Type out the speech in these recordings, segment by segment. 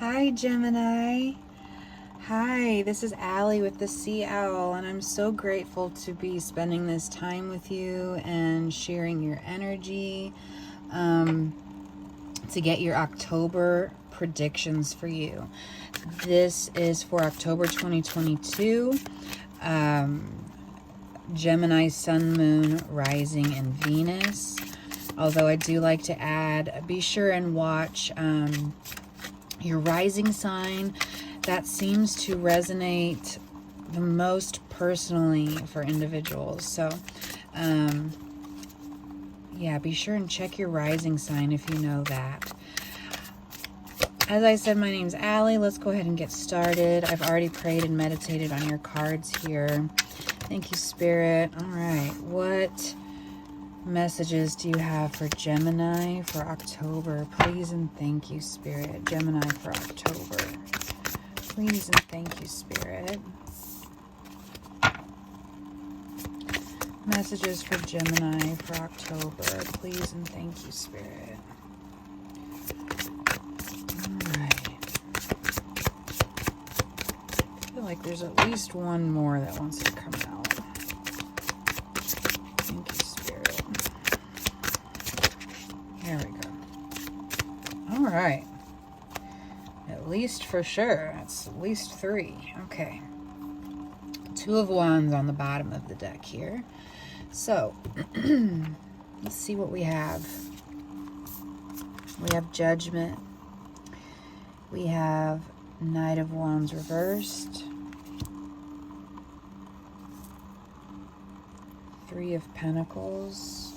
Hi, Gemini. Hi, this is Allie with the Sea Owl, and I'm so grateful to be spending this time with you and sharing your energy to get your October predictions for you. This is for October 2022. Gemini, Sun, Moon, Rising, and Venus. Although I do like to add, be sure and watch your rising sign. That seems to resonate the most personally for individuals. So, yeah, be sure and check your rising sign if you know that. As I said, my name's Allie. Let's go ahead and get started. I've already prayed and meditated on your cards here. Thank you, Spirit. All right, what messages do you have for Gemini for October? Please and thank you, Spirit. Gemini for October. Please and thank you, Spirit. Messages for Gemini for October. Please and thank you, Spirit. All right. I feel like there's at least one more that wants to come out. Thank you, Spirit. There we go. All right. At least for sure. That's at least 3. Okay. 2 of Wands on the bottom of the deck here. So, let's see what we have. We have Judgment. We have Knight of Wands reversed. 3 of Pentacles.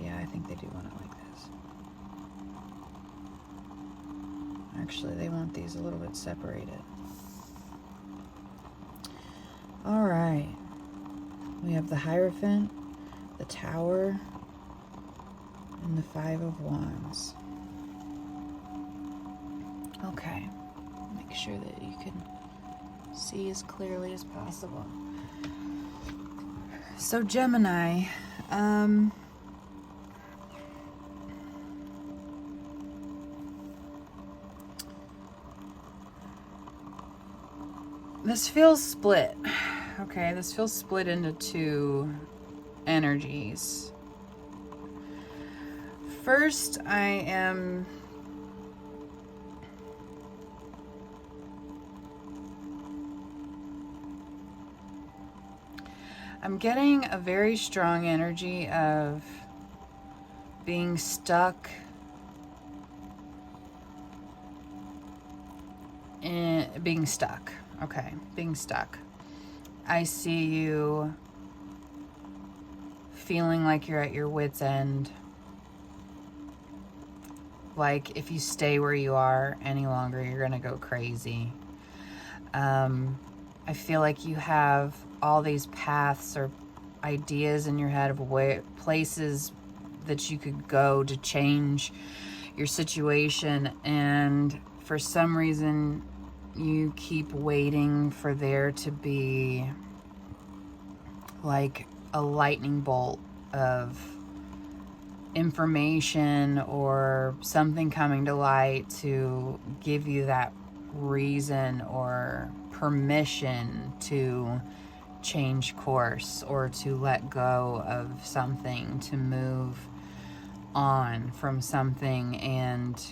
Yeah, I think they do want it like this. Actually, they want these a little bit separated. All right. We have the Hierophant, the Tower, and the 5 of Wands. Okay. Make sure that you can see as clearly as possible. So Gemini, this feels split. Okay, this feels split into 2 energies. First, I'm getting a very strong energy of being stuck Okay, being stuck. I see you feeling like you're at your wit's end. Like if you stay where you are any longer, you're gonna go crazy. I feel like you have all these paths or ideas in your head of places that you could go to change your situation, and for some reason you keep waiting for there to be like a lightning bolt of information or something coming to light to give you that reason or permission to change course or to let go of something, to move on from something. And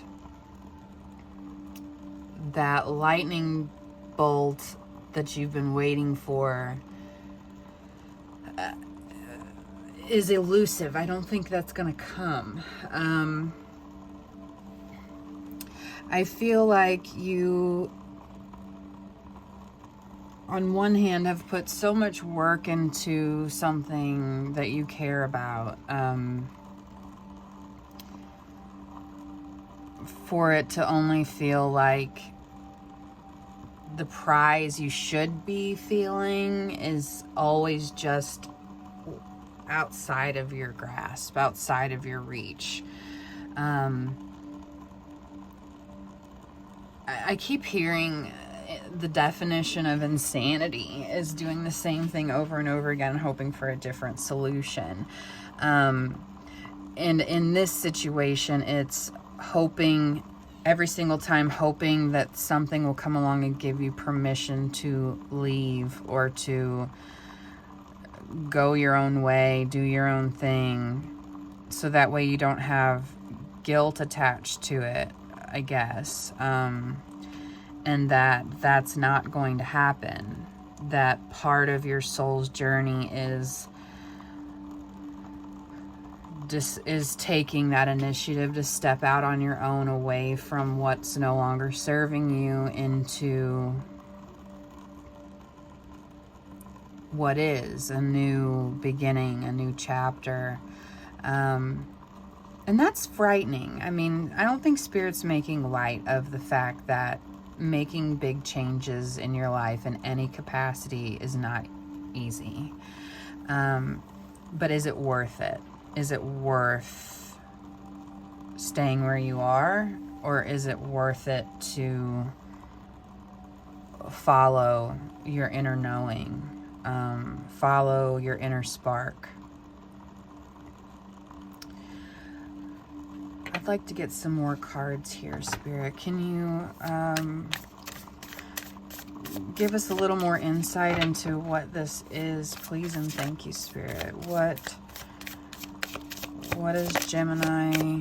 that lightning bolt that you've been waiting for is elusive. I don't think that's gonna come. I feel like you, on one hand, have put so much work into something that you care about, for it to only feel like the prize you should be feeling is always just outside of your grasp, outside of your reach. I keep hearing the definition of insanity is doing the same thing over and over again, hoping for a different solution. And in this situation, it's hoping, every single time hoping that something will come along and give you permission to leave or to go your own way, do your own thing, so that way you don't have guilt attached to it, I guess. And that's not going to happen. That part of your soul's journey is taking that initiative to step out on your own, away from what's no longer serving you, into what is a new beginning, a new chapter. And that's frightening. I mean, I don't think Spirit's making light of the fact that making big changes in your life in any capacity is not easy. But is it worth it? Is it worth staying where you are? Or is it worth it to follow your inner knowing? Follow your inner spark? I'd like to get some more cards here, Spirit. Can you give us a little more insight into what this is, please and thank you, Spirit? What is Gemini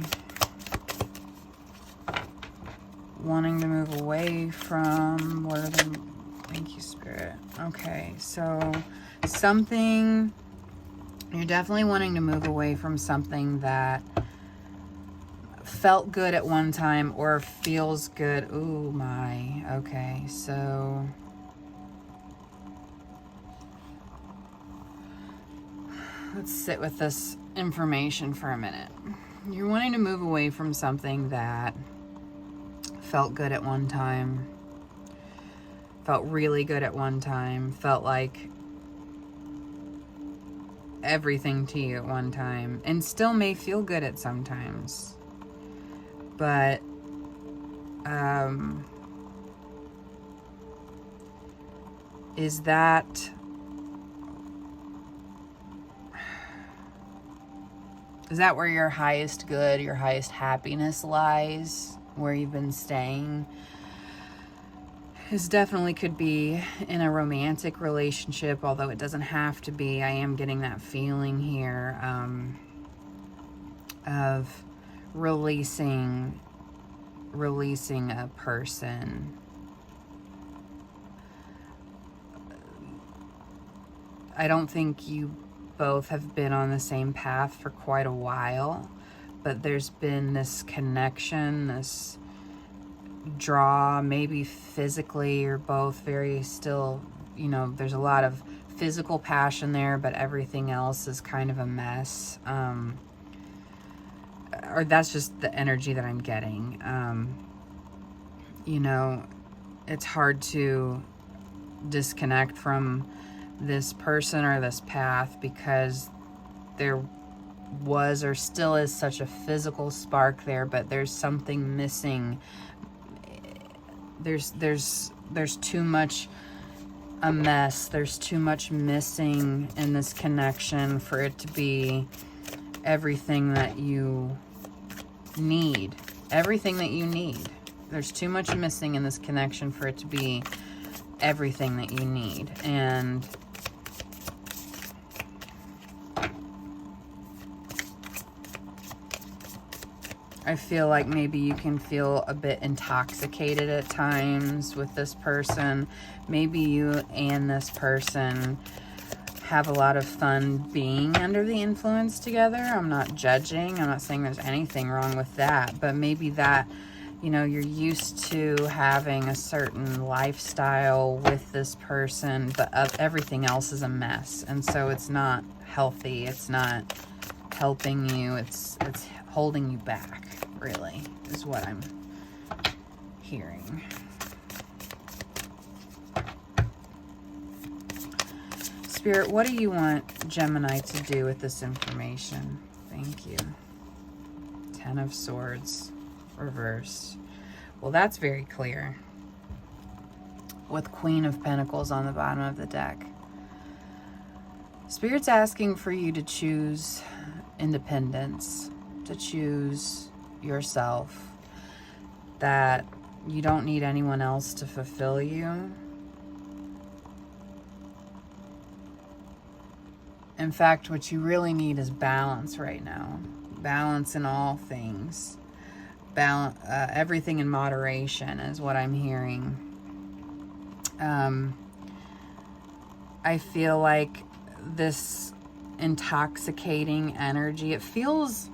wanting to move away from? What are they? Thank you, Spirit. Okay, so something, you're definitely wanting to move away from something that felt good at one time or feels good. Ooh, my. Okay, so let's sit with this information for a minute. You're wanting to move away from something that felt good at one time, felt really good at one time, felt like everything to you at one time, and still may feel good at sometimes. But is that where your highest good, your highest happiness lies, where you've been staying? This definitely could be in a romantic relationship, although it doesn't have to be. I am getting that feeling here of releasing a person. I don't think you both have been on the same path for quite a while, but there's been this connection, this draw. Maybe physically you're both very still, there's a lot of physical passion there, but everything else is kind of a mess. Or that's just the energy that I'm getting. It's hard to disconnect from this person or this path because there was or still is such a physical spark there, but there's something missing. There's too much a mess. There's too much missing in this connection for it to be everything that you need. Everything that you need. There's too much missing in this connection for it to be everything that you need. And I feel like maybe you can feel a bit intoxicated at times with this person. Maybe you and this person have a lot of fun being under the influence together. I'm not judging. I'm not saying there's anything wrong with that. But maybe that, you're used to having a certain lifestyle with this person, but everything else is a mess. And so it's not healthy. It's not helping you. It's holding you back, really, is what I'm hearing. Spirit, what do you want Gemini to do with this information? Thank you. 10 of Swords, reversed. Well, that's very clear. With Queen of Pentacles on the bottom of the deck. Spirit's asking for you to choose independence, to choose yourself, that you don't need anyone else to fulfill you. In fact, what you really need is balance right now. Balance in all things. Balance, everything in moderation is what I'm hearing. I feel like this intoxicating energy, it feels,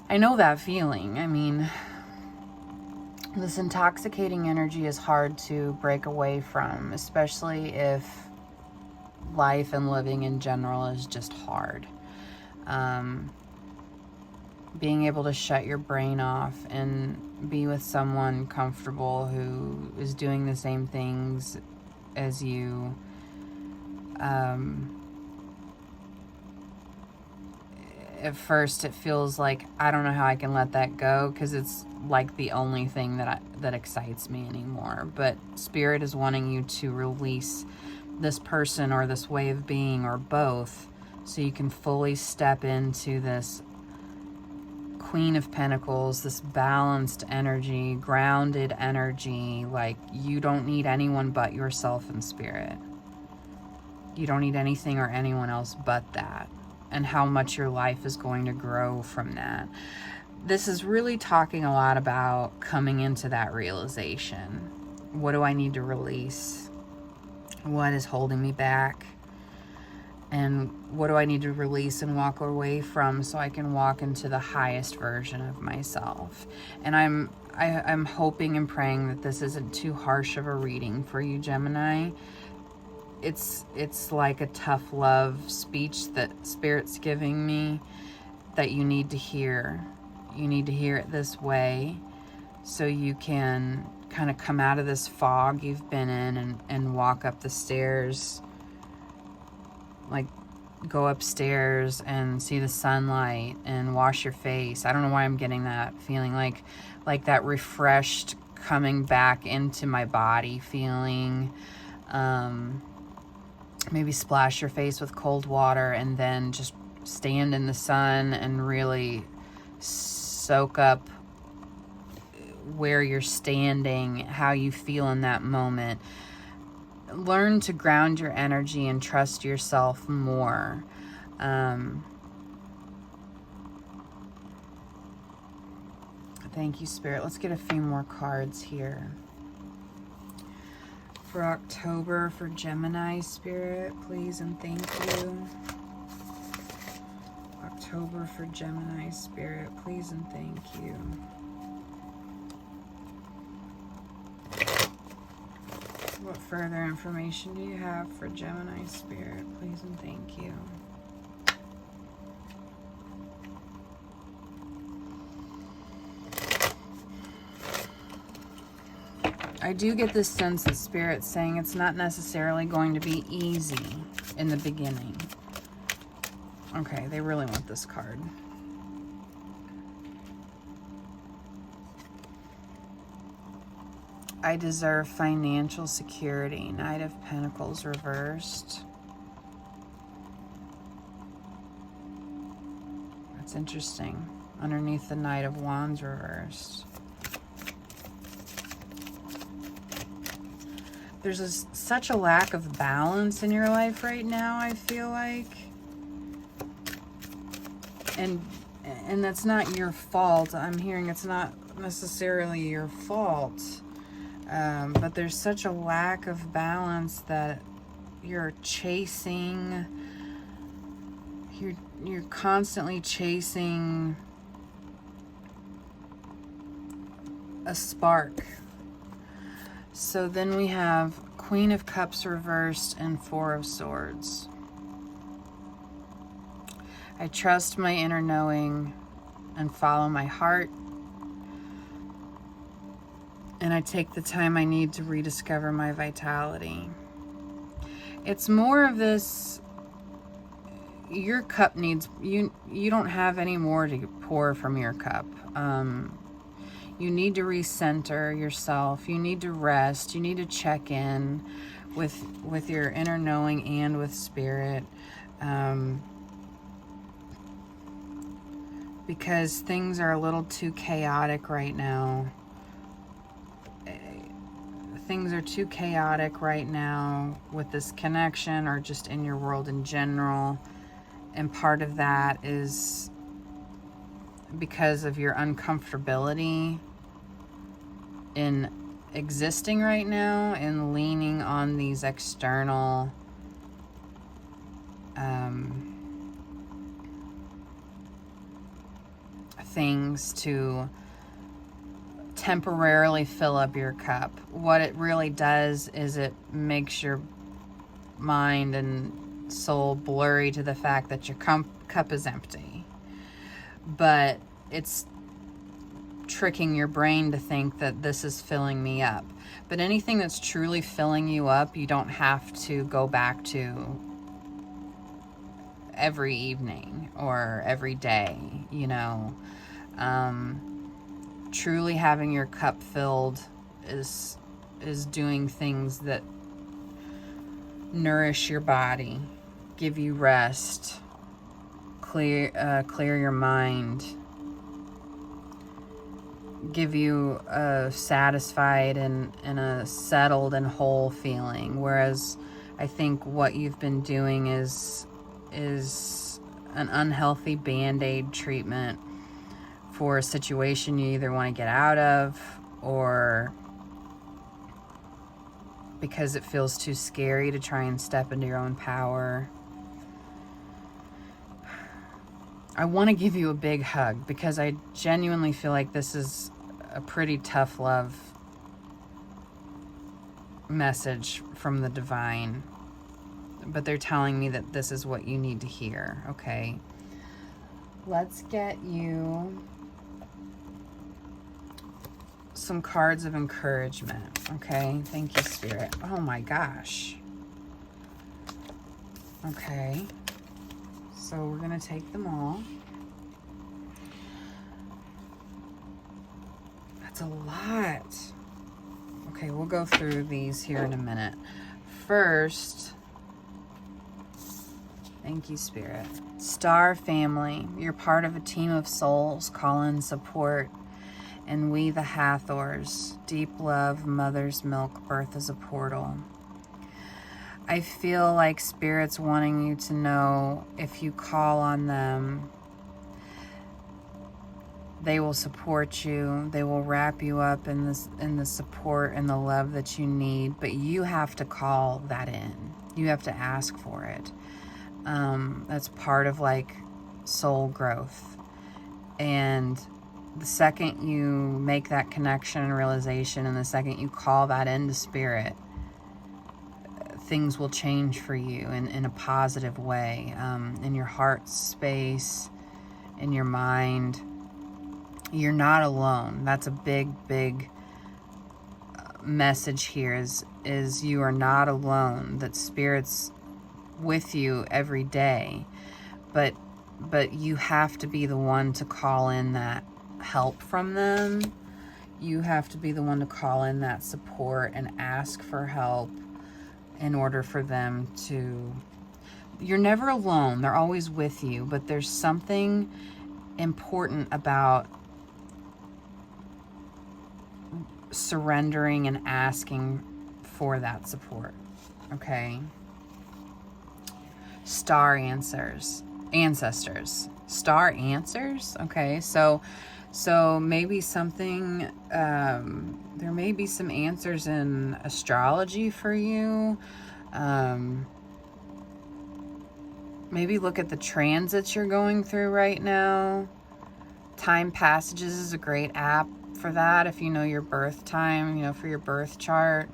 I know that feeling. I mean, this intoxicating energy is hard to break away from, especially if life and living in general is just hard. Being able to shut your brain off and be with someone comfortable who is doing the same things as you. At first it feels like I don't know how I can let that go, because it's like the only thing that excites me anymore. But Spirit is wanting you to release this person or this way of being or both, so you can fully step into this Queen of Pentacles, this balanced energy, grounded energy. Like, you don't need anyone but yourself and Spirit. You don't need anything or anyone else but that, and how much your life is going to grow from that. This is really talking a lot about coming into that realization. What do I need to release? What is holding me back? And what do I need to release and walk away from so I can walk into the highest version of myself? And I'm hoping and praying that this isn't too harsh of a reading for you, Gemini. It's like a tough love speech that Spirit's giving me that you need to hear. You need to hear it this way so you can kind of come out of this fog you've been in and walk up the stairs. Like, go upstairs and see the sunlight and wash your face. I don't know why I'm getting that feeling, like that refreshed coming back into my body feeling. Maybe splash your face with cold water and then just stand in the sun and really soak up where you're standing, how you feel in that moment. Learn to ground your energy and trust yourself more. Thank you, Spirit. Let's get a few more cards here. For October, for Gemini, Spirit, please and thank you. October for Gemini, Spirit, please and thank you. What further information do you have for Gemini, Spirit, please and thank you. I do get this sense that Spirit's saying it's not necessarily going to be easy in the beginning. Okay, they really want this card. I deserve financial security. Knight of Pentacles reversed. That's interesting. Underneath the Knight of Wands reversed. There's such a lack of balance in your life right now, I feel like. And that's not your fault. I'm hearing it's not necessarily your fault. But there's such a lack of balance that you're chasing. You're constantly chasing a spark. So then we have Queen of Cups reversed and Four of Swords. I trust my inner knowing and follow my heart. And I take the time I need to rediscover my vitality. It's more of this, your cup needs, you don't have any more to pour from your cup. You need to recenter yourself. You need to rest. You need to check in with your inner knowing and with Spirit. Because things are a little too chaotic right now. things are too chaotic right now with this connection or just in your world in general. And part of that is because of your uncomfortability in existing right now and leaning on these external things to temporarily fill up your cup. What it really does is it makes your mind and soul blurry to the fact that your cup is empty. But it's tricking your brain to think that this is filling me up. But anything that's truly filling you up, you don't have to go back to every evening or every day, you know. Truly having your cup filled is doing things that nourish your body, give you rest, clear your mind, give you a satisfied and a settled and whole feeling. Whereas I think what you've been doing is an unhealthy band-aid treatment for a situation you either want to get out of or because it feels too scary to try and step into your own power. I want to give you a big hug because I genuinely feel like this is a pretty tough love message from the divine. But they're telling me that this is what you need to hear, okay? Let's get you some cards of encouragement, okay? Thank you, Spirit. Oh my gosh. Okay. So we're going to take them all. That's a lot. Okay, we'll go through these here in a minute. First, thank you, Spirit. Star family, you're part of a team of souls, call in support. And we, the Hathors, deep love, mother's milk, birth is a portal. I feel like Spirit's wanting you to know if you call on them, they will support you. They will wrap you up in the support and the love that you need. But you have to call that in. You have to ask for it. That's part of like soul growth. And the second you make that connection and realization, and the second you call that into Spirit, things will change for you in a positive way, in your heart space, in your mind. You're not alone. That's a big message here is you are not alone, that Spirit's with you every day, but you have to be the one to call in that help from them. You have to be the one to call in that support and ask for help in order for them to... You're never alone. They're always with you, but there's something important about surrendering and asking for that support, okay? Star ancestors. Star answers, okay? So maybe something, there may be some answers in astrology for you. Maybe look at the transits you're going through right now. Time Passages is a great app for that if you know your birth time, you know, for your birth chart.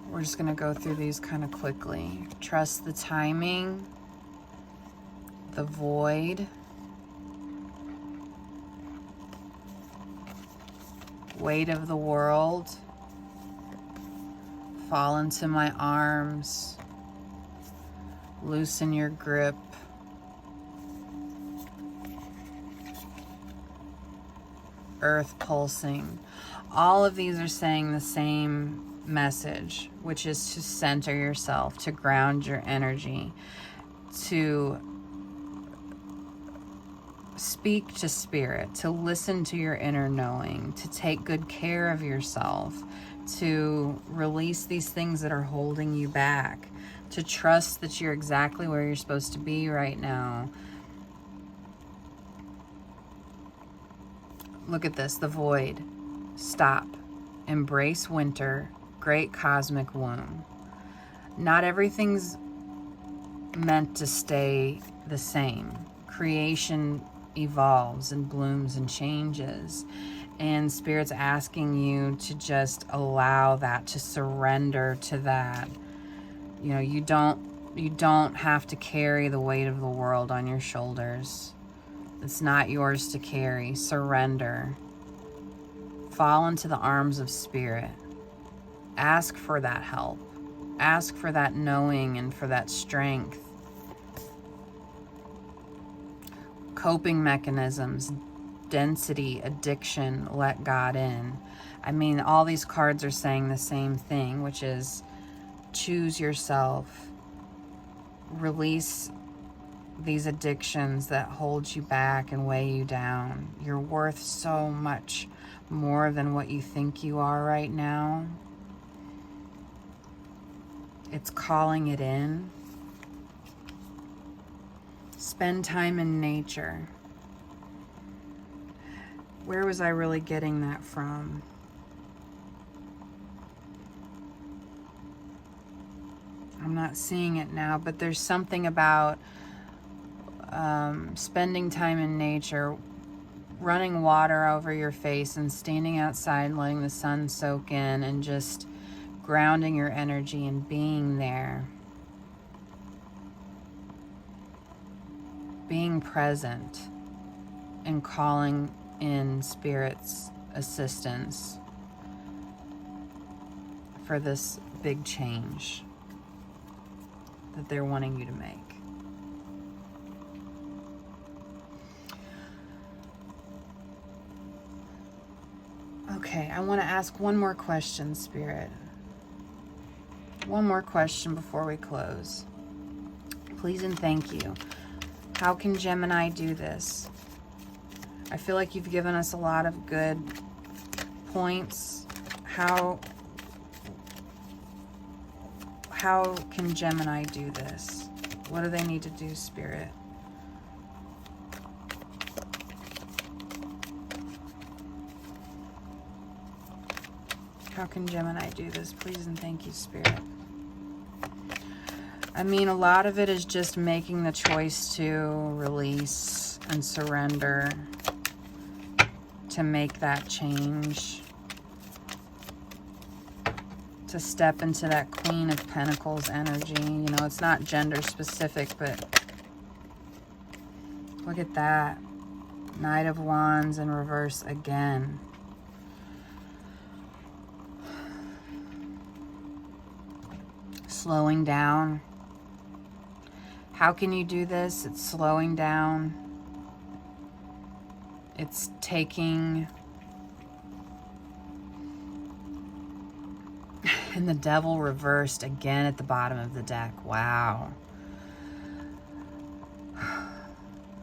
We're just going to go through these kind of quickly. Trust the timing. The void. Weight of the world. Fall into my arms. Loosen your grip. Earth pulsing. All of these are saying the same message, which is to center yourself, to ground your energy, to speak to spirit, to listen to your inner knowing, to take good care of yourself, to release these things that are holding you back, to trust that you're exactly where you're supposed to be right now. Look at this, the void. Stop. Embrace winter. Great cosmic womb. Not everything's meant to stay the same. Creation evolves and blooms and changes. And Spirit's asking you to just allow that, to surrender to that. You know, you don't have to carry the weight of the world on your shoulders. It's not yours to carry. Surrender. Fall into the arms of Spirit. Ask for that help. Ask for that knowing and for that strength. Coping mechanisms, density, addiction, let God in. I mean, all these cards are saying the same thing, which is choose yourself. Release these addictions that hold you back and weigh you down. You're worth so much more than what you think you are right now. It's calling it in. Spend time in nature. Where was I really getting that from? I'm not seeing it now, but there's something about spending time in nature, running water over your face and standing outside, letting the sun soak in and just grounding your energy and being there. Being present and calling in Spirit's assistance for this big change that they're wanting you to make. Okay, I want to ask one more question, Spirit. One more question before we close. Please and thank you. How can Gemini do this? I feel like you've given us a lot of good points. How can Gemini do this? What do they need to do, Spirit? How can Gemini do this? Please and thank you, Spirit. I mean, a lot of it is just making the choice to release and surrender, to make that change, to step into that Queen of Pentacles energy. You know, it's not gender specific, but look at that. Knight of Wands in reverse again. Slowing down. How can you do this? It's slowing down. It's taking... And the Devil reversed again at the bottom of the deck. Wow.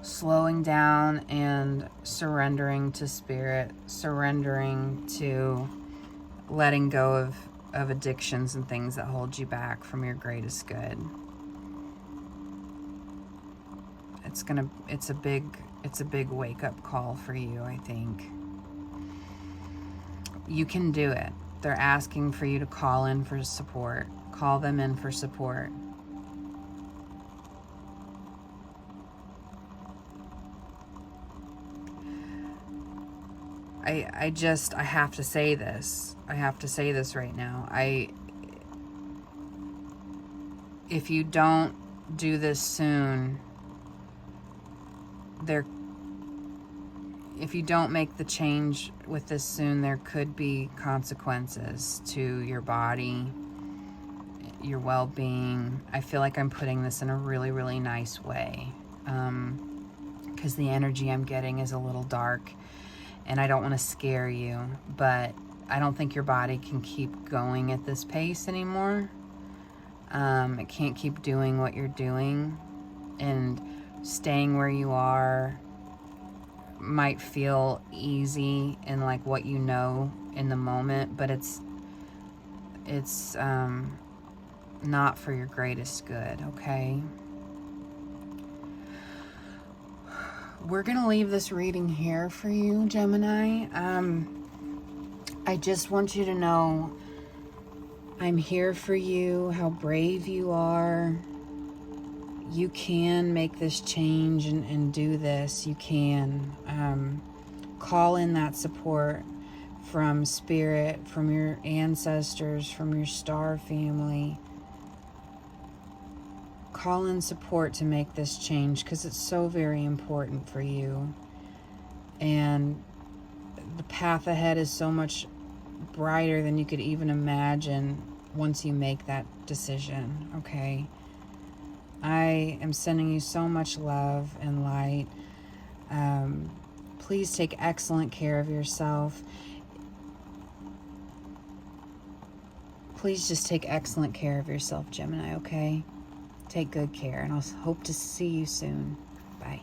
Slowing down and surrendering to Spirit. Surrendering to letting go of addictions and things that hold you back from your greatest good. It's a big wake-up call for you, I think. You can do it. They're asking for you to call in for support. Call them in for support. I have to say this. I have to say this right now. If you don't do this soon, if you don't make the change with this soon, there could be consequences to your body, your well-being. I feel like I'm putting this in a really, really nice way, because the energy I'm getting is a little dark, and I don't want to scare you, but I don't think your body can keep going at this pace anymore. It can't keep doing what you're doing, and staying where you are might feel easy in like what you know in the moment, but it's not for your greatest good, okay? We're gonna leave this reading here for you, Gemini. I just want you to know I'm here for you, how brave you are. You can make this change and do this. You can. Call in that support from spirit, from your ancestors, from your star family. Call in support to make this change because it's so very important for you. And the path ahead is so much brighter than you could even imagine once you make that decision, okay? I am sending you so much love and light. Please take excellent care of yourself. Please just take excellent care of yourself, Gemini, okay? Take good care, and I'll hope to see you soon. Bye.